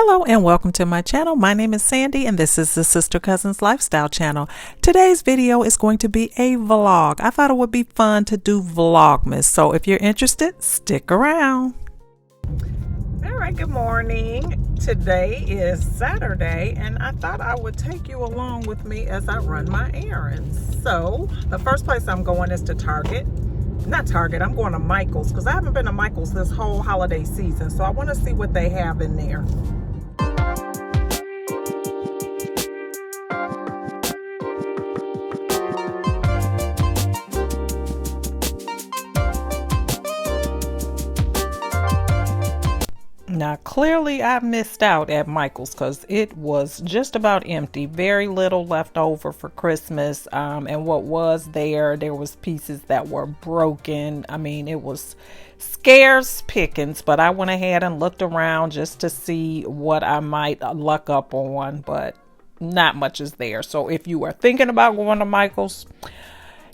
Hello and welcome to my channel. My name is Sandy and this is the Sister Cousins Lifestyle channel. Today's video is going to be a vlog. I thought it would be fun to do Vlogmas. So if you're interested, stick around. All right, good morning. Today is Saturday and I thought I would take you along with me as I run my errands. So the first place I'm going is to Target. Not Target, I'm going to Michael's because I haven't been to Michael's this whole holiday season. So I want to see what they have in there. Now, clearly I missed out at Michael's because it was just about empty. Very little left over for Christmas. And what was there was pieces that were broken. I mean, it was scarce pickings, but I went ahead and looked around just to see what I might luck up on, but not much is there. So if you are thinking about going to Michael's,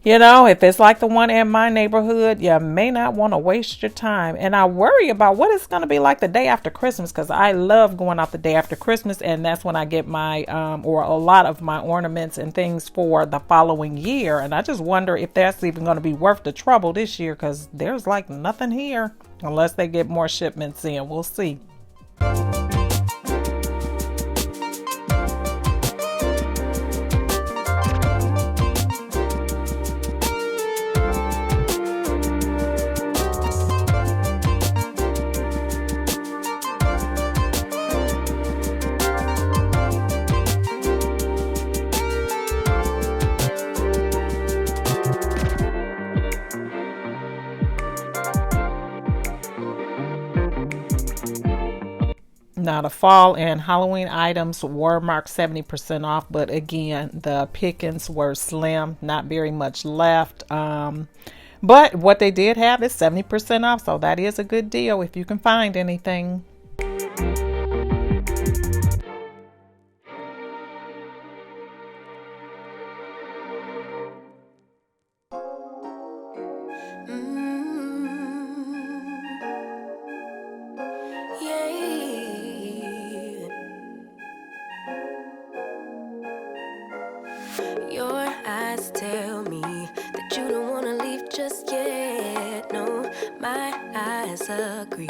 you know, if it's like the one in my neighborhood, you may not want to waste your time. And I worry about what it's going to be like the day after Christmas because I love going out the day after Christmas. And that's when I get my, or a lot of my ornaments and things for the following year. And I just wonder if that's even going to be worth the trouble this year because there's like nothing here unless they get more shipments in. We'll see. Now, the fall and Halloween items were marked 70% off, but again, the pickings were slim, not very much left. But what they did have is 70% off, so that is a good deal if you can find anything. Your eyes tell me that you don't want to leave just yet. No, my eyes agree.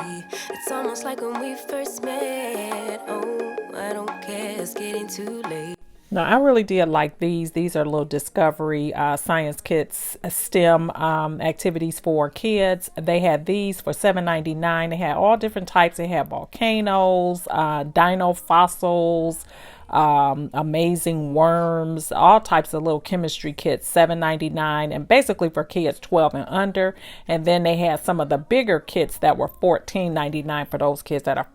It's almost like when we first met. Oh, I don't care, it's getting too late. Now, I really did like these. These are little Discovery Science Kits STEM activities for kids. They had these for $7.99. They had all different types. They had volcanoes, dino fossils, amazing worms, all types of little chemistry kits, $7.99, and basically for kids 12 and under. And then they had some of the bigger kits that were $14.99 for those kids that are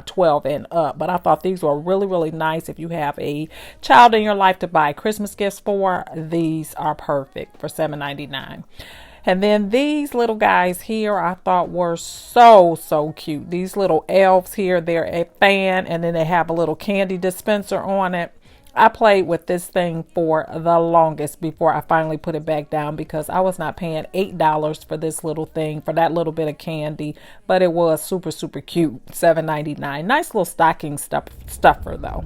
12 and up. But I thought these were really, really nice. If you have a child in your life to buy Christmas gifts for, these are perfect for $7.99. And then these little guys here I thought were so cute. These little elves here, they're a fan, and then they have a little candy dispenser on it. I played with this thing for the longest before I finally put it back down because I was not paying $8 for this little thing, for that little bit of candy, but it was super cute. $7.99. Nice little stocking stuffer though.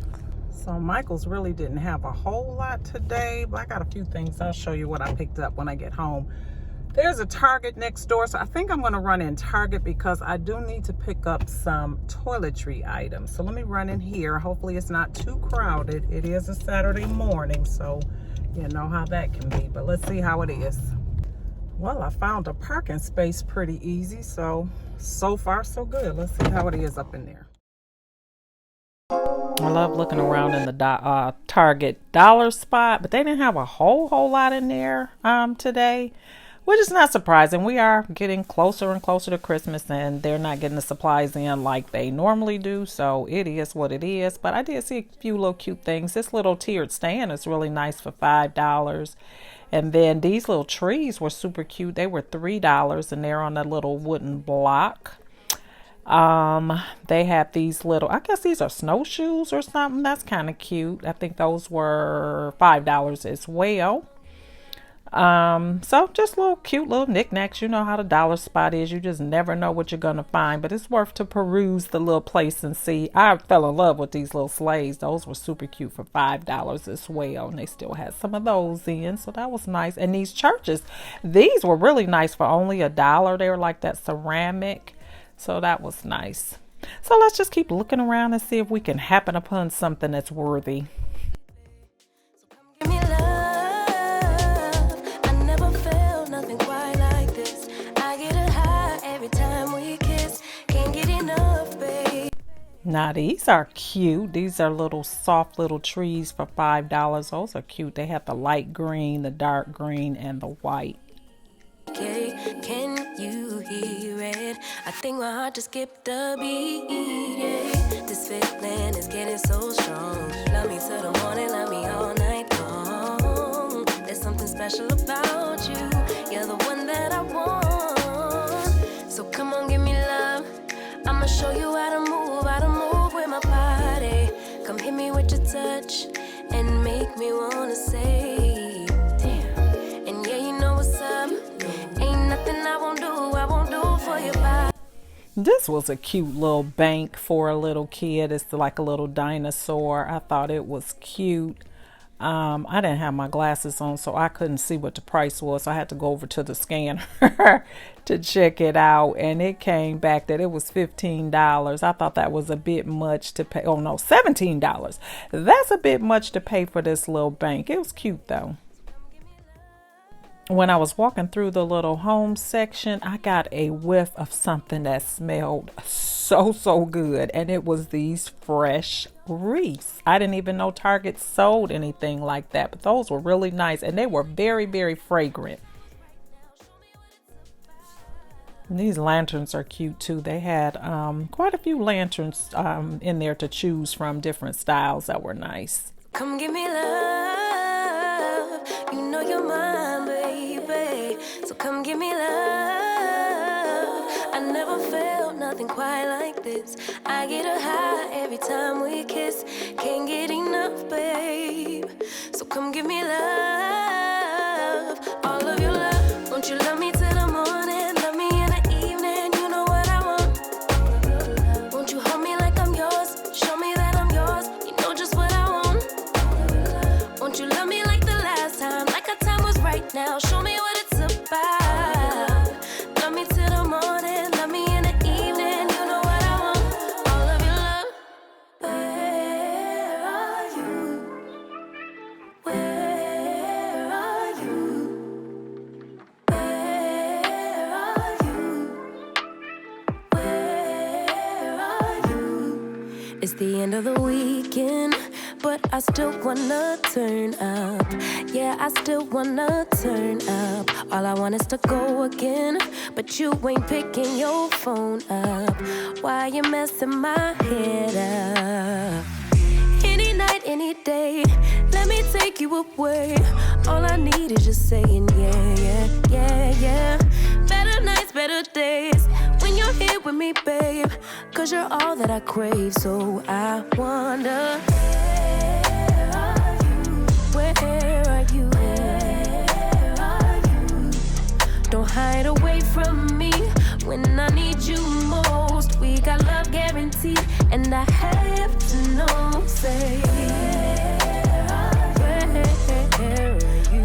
So Michael's really didn't have a whole lot today, but I got a few things. I'll show you what I picked up when I get home. There's a Target next door, so I think I'm going to run in Target because I do need to pick up some toiletry items. So let me run in here. Hopefully it's not too crowded. It is a Saturday morning, so you know how that can be. But let's see how it is. Well, I found a parking space pretty easy, so far so good. Let's see how it is up in there. I love looking around in the Target dollar spot, but they didn't have a whole lot in there today. Which is not surprising. We are getting closer and closer to Christmas and they're not getting the supplies in like they normally do. So it is what it is. But I did see a few little cute things. This little tiered stand is really nice for $5. And then these little trees were super cute. They were $3 and they're on a little wooden block. They have these little, I guess these are snowshoes or something. That's kind of cute. I think those were $5 as well. So just little cute little knickknacks. You know how the dollar spot is. You just never know what you're gonna find, but it's worth to peruse the little place and see. I fell in love with these little sleighs. Those were super cute for $5 as well, and they still had some of those in, so that was nice. And these churches, these were really nice for only $1. They were like that ceramic, so that was nice. So let's just keep looking around and see if we can happen upon something that's worthy. Give me love. I never felt nothing quite like this. I get a high every time we kiss. Can't get enough, babe. Now these are cute. These are little soft little trees for $5. Those are cute. They have the light green, the dark green, and the white. Okay, can you hear it? I think my heart just skipped a beat. Yeah. This feeling is getting so strong. Love me till the morning, love me all night long. There's something special about you. You're the one that I want. So come on, give me love. I'ma show you how to move with my body. Come hit me with your touch and make me wanna say, damn. And yeah, you know what's up. Ain't nothing I won't do for your body. This was a cute little bank for a little kid. It's like a little dinosaur. I thought it was cute. I didn't have my glasses on, so I couldn't see what the price was. So I had to go over to the scanner to check it out, and it came back that it was $15. I thought that was a bit much to pay. Oh no, $17. That's a bit much to pay for this little bank. It was cute though. When I was walking through the little home section, I got a whiff of something that smelled so good, and it was these fresh wreaths. I didn't even know Target sold anything like that, but those were really nice, and they were very fragrant. And these lanterns are cute too. They had quite a few lanterns in there to choose from, different styles that were nice. Come give me love. You know you're mine, baby. So come give me love. I never felt nothing quite like this. I get a high every time we kiss. Can't get enough, babe. So come give me love. All of your love. Won't you love me till the morning? Love me in the evening. You know what I want. Won't you hold me like I'm yours? Show me that I'm yours. You know just what I want. Won't you love me like the last time? Like our time was right now. Show me what it's about. Love me till the morning. Love me in the evening. You know what I want. All of your love. Where are you? Where are you? Where are you? Where are you? It's the end of the weekend, but I still wanna turn up. Yeah, I still wanna turn up. All I want is to go again, but you ain't picking your phone up. Why you messing my head up? Any night, any day, let me take you away. All I need is just saying yeah. Better nights, better days, when you're here with me, babe. Cause you're all that I crave, so I wonder, where are you? Where are you? Don't hide away from me when I need you most. We got love guaranteed, and I have to know, say, where are you?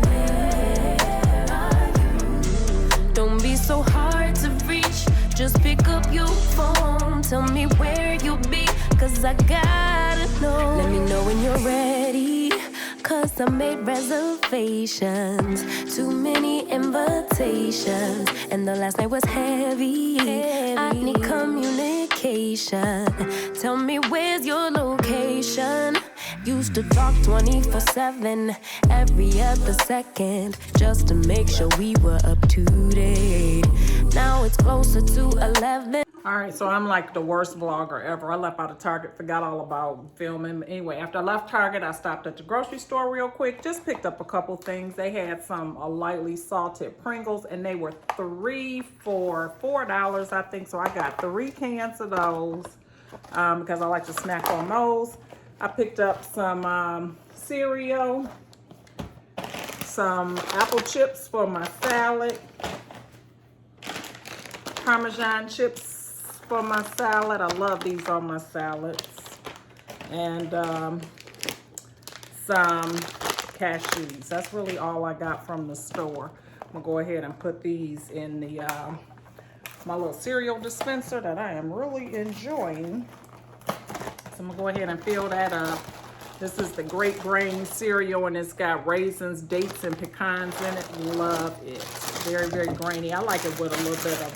Don't be so hard to reach, just pick up your phone. Tell me where you'll be, cause I gotta know. Let me know when you're ready, cause I made reservations. Too many invitations, and the last night was heavy. I need communication. Tell me where's your location. Used to talk 24/7, every other second, just to make sure we were up to date. Now it's closer to 11. All right, so I'm like the worst vlogger ever. I left out of Target, forgot all about filming. Anyway, after I left Target, I stopped at the grocery store real quick, just picked up a couple things. They had some lightly salted Pringles, and they were 3 for $4, I think. So I got 3 cans of those because I like to snack on those. I picked up some cereal, some apple chips for my salad, Parmesan chips for my salad. I love these on my salads. And some cashews. That's really all I got from the store. I'm gonna go ahead and put these in the my little cereal dispenser that I am really enjoying. So I'm gonna go ahead and fill that up. This is the Great Grain cereal, and it's got raisins, dates, and pecans in it. Love it. Very, very grainy. I like it with a little bit of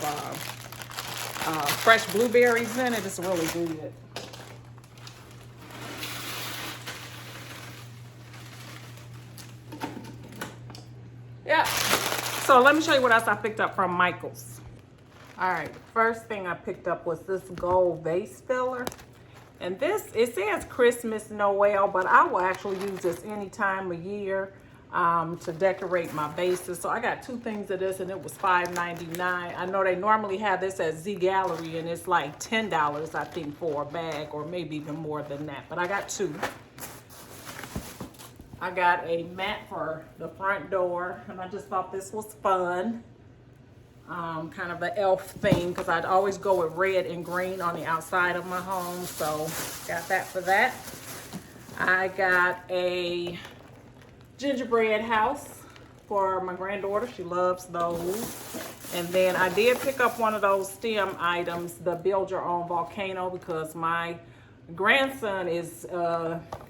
fresh blueberries in it. It's really good. Yeah. So let me show you what else I picked up from Michael's. All right. First thing I picked up was this gold vase filler. And this, it says Christmas Noel, but I will actually use this any time of year to decorate my vases. So I got two things of this, and it was $5.99. I know they normally have this at Z Gallery, and it's like $10, I think, for a bag, or maybe even more than that. But I got two. I got a mat for the front door, and I just thought this was fun. Kind of an elf thing, because I'd always go with red and green on the outside of my home, so got that for that. I got a gingerbread house for my granddaughter. She loves those. And then I did pick up one of those STEM items, the Build Your Own Volcano, because my grandson is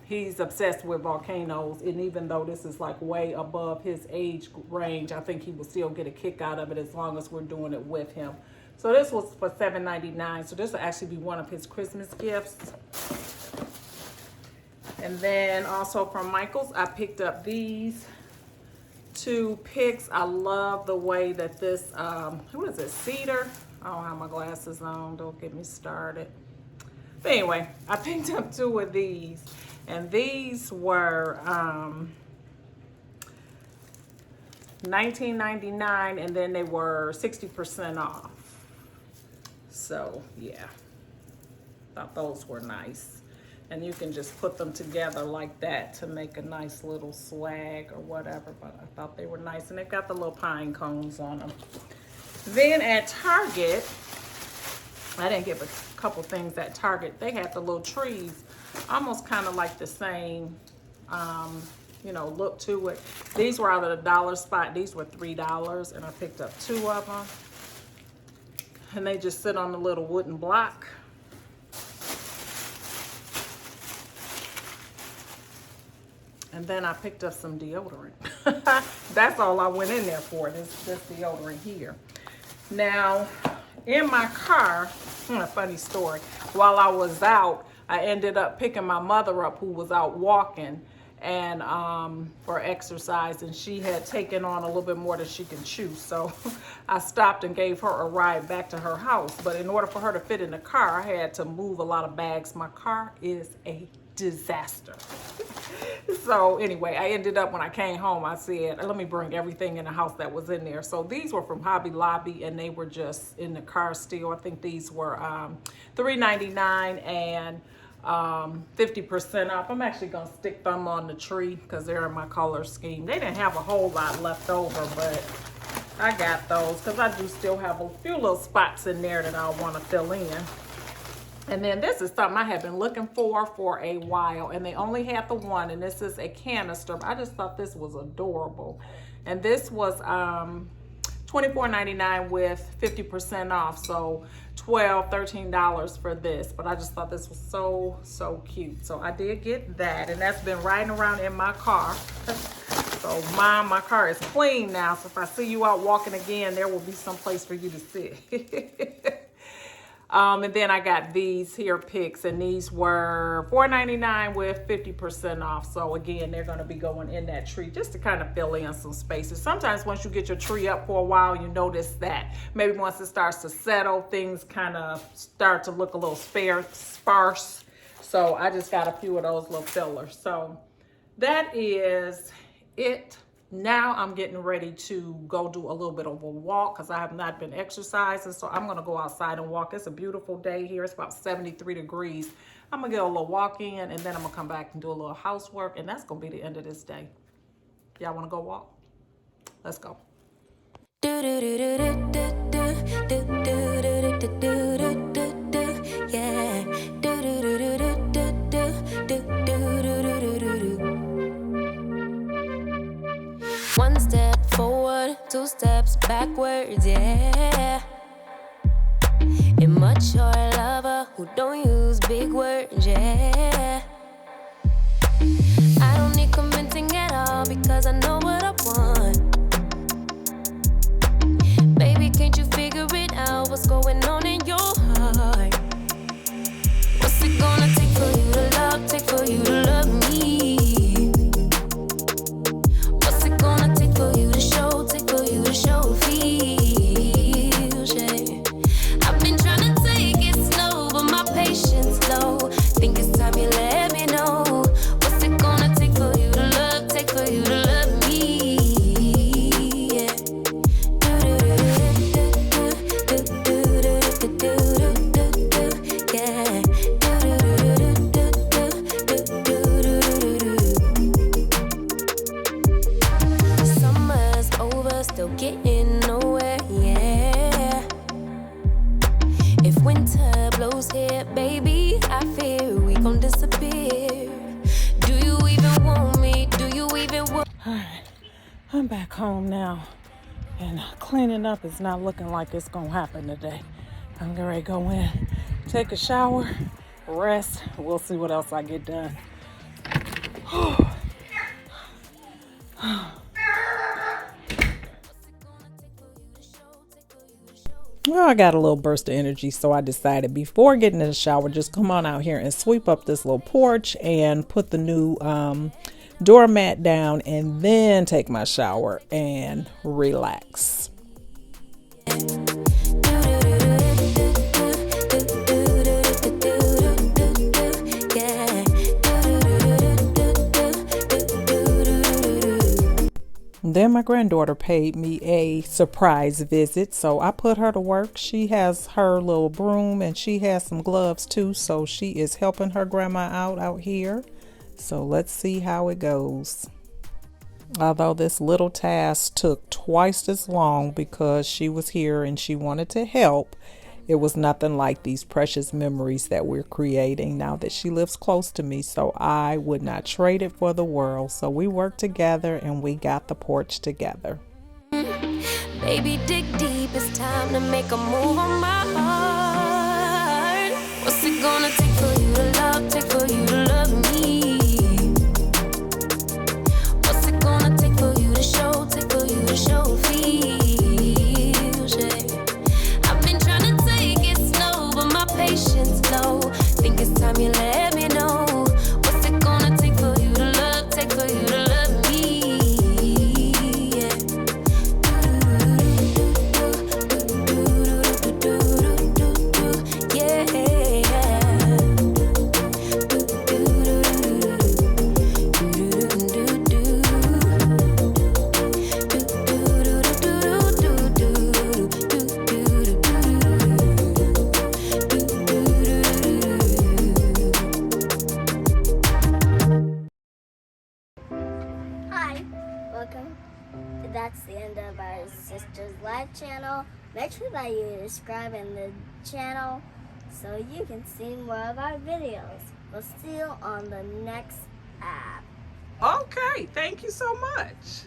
he's obsessed with volcanoes, and even though this is like way above his age range, I think he will still get a kick out of it as long as we're doing it with him. So this was for $7.99. So this will actually be one of his Christmas gifts. And then also from Michael's, I picked up these two picks. I love the way that this, what is it, cedar? I don't have my glasses on, don't get me started. But anyway, I picked up two of these, and these were $19.99, and then they were 60% off. So yeah, thought those were nice. And you can just put them together like that to make a nice little swag or whatever, but I thought they were nice. And they've got the little pine cones on them. Then at Target, I didn't get a couple things at Target. They had the little trees, almost kind of like the same, you know, look to it. These were out of the dollar spot. These were $3, and I picked up two of them. And they just sit on the little wooden block. And then I picked up some deodorant. That's all I went in there for, this deodorant here. Now, in my car, a funny story, while I was out, I ended up picking my mother up, who was out walking and for exercise, and she had taken on a little bit more than she can chew. So I stopped and gave her a ride back to her house. But in order for her to fit in the car, I had to move a lot of bags. My car is a disaster. So anyway, I ended up, when I came home, I said, let me bring everything in the house that was in there. So these were from Hobby Lobby, and they were just in the car still. I think these were $3.99 and 50% off. I'm actually gonna stick them on the tree because they're in my color scheme. They didn't have a whole lot left over, but I got those because I do still have a few little spots in there that I want to fill in. And then this is something I have been looking for a while, and they only had the one, and this is a canister. I just thought this was adorable. And this was $24.99 with 50% off, so $13 for this. But I just thought this was so cute. So I did get that, and that's been riding around in my car. So Mom, my car is clean now, so if I see you out walking again, there will be some place for you to sit. And then I got these here picks, and these were $4.99 with 50% off. So again, they're going to be going in that tree just to kind of fill in some spaces. Sometimes once you get your tree up for a while, you notice that maybe once it starts to settle, things kind of start to look a little sparse. So I just got a few of those little fillers. So that is it. Now I'm getting ready to go do a little bit of a walk because I have not been exercising. So I'm going to go outside and walk. It's a beautiful day here. It's about 73 degrees. I'm going to get a little walk in, and then I'm going to come back and do a little housework. And that's going to be the end of this day. Y'all want to go walk? Let's go. One step forward, two steps backwards, yeah. Immature lover who don't use big words, yeah. I don't need convincing at all because I know what I want. Baby, can't you figure it out? What's going on in your heart? What's it gonna take for you to love, take for you to love me? What's it gonna take for you to show, take for you to show feels, yeah. I've been trying to take it slow, but my patience low. Think it's time you let me know. What's it gonna take for you to love, take for you to love me, yeah. Summer's over, still getting nowhere, yeah. If winter blows here, baby, I fear we gon' disappear. Do you even want me? Do you even want? All right, I'm back home now, and cleaning up is not looking like it's gonna happen today. I'm getting ready to go in, take a shower, rest. We'll see what else I get done. Well, I got a little burst of energy, so I decided before getting in the shower, just come on out here and sweep up this little porch and put the new doormat down, and then take my shower and relax. Then my granddaughter paid me a surprise visit, so I put her to work. She has her little broom and she has some gloves too, so she is helping her grandma out here. So let's see how it goes. Although this little task took twice as long because she was here and she wanted to help, it was nothing like these precious memories that we're creating now that she lives close to me, so I would not trade it for the world. So we worked together and we got the porch together. Baby, dig deep, it's time to make a move on my heart. What's it gonna take for you to love, take for you to love me? What's it gonna take for you to show, take for you to show feels, yeah. I've been trying to take it slow, but my patience low. Think it's time you let me know. What's it gonna take for you to love, take for you to love me, yeah. Hi, welcome. That's the end of our Sisters Live channel. Make sure that you subscribe in the channel so you can see more of our videos. We'll see you on the next app. Okay, thank you so much.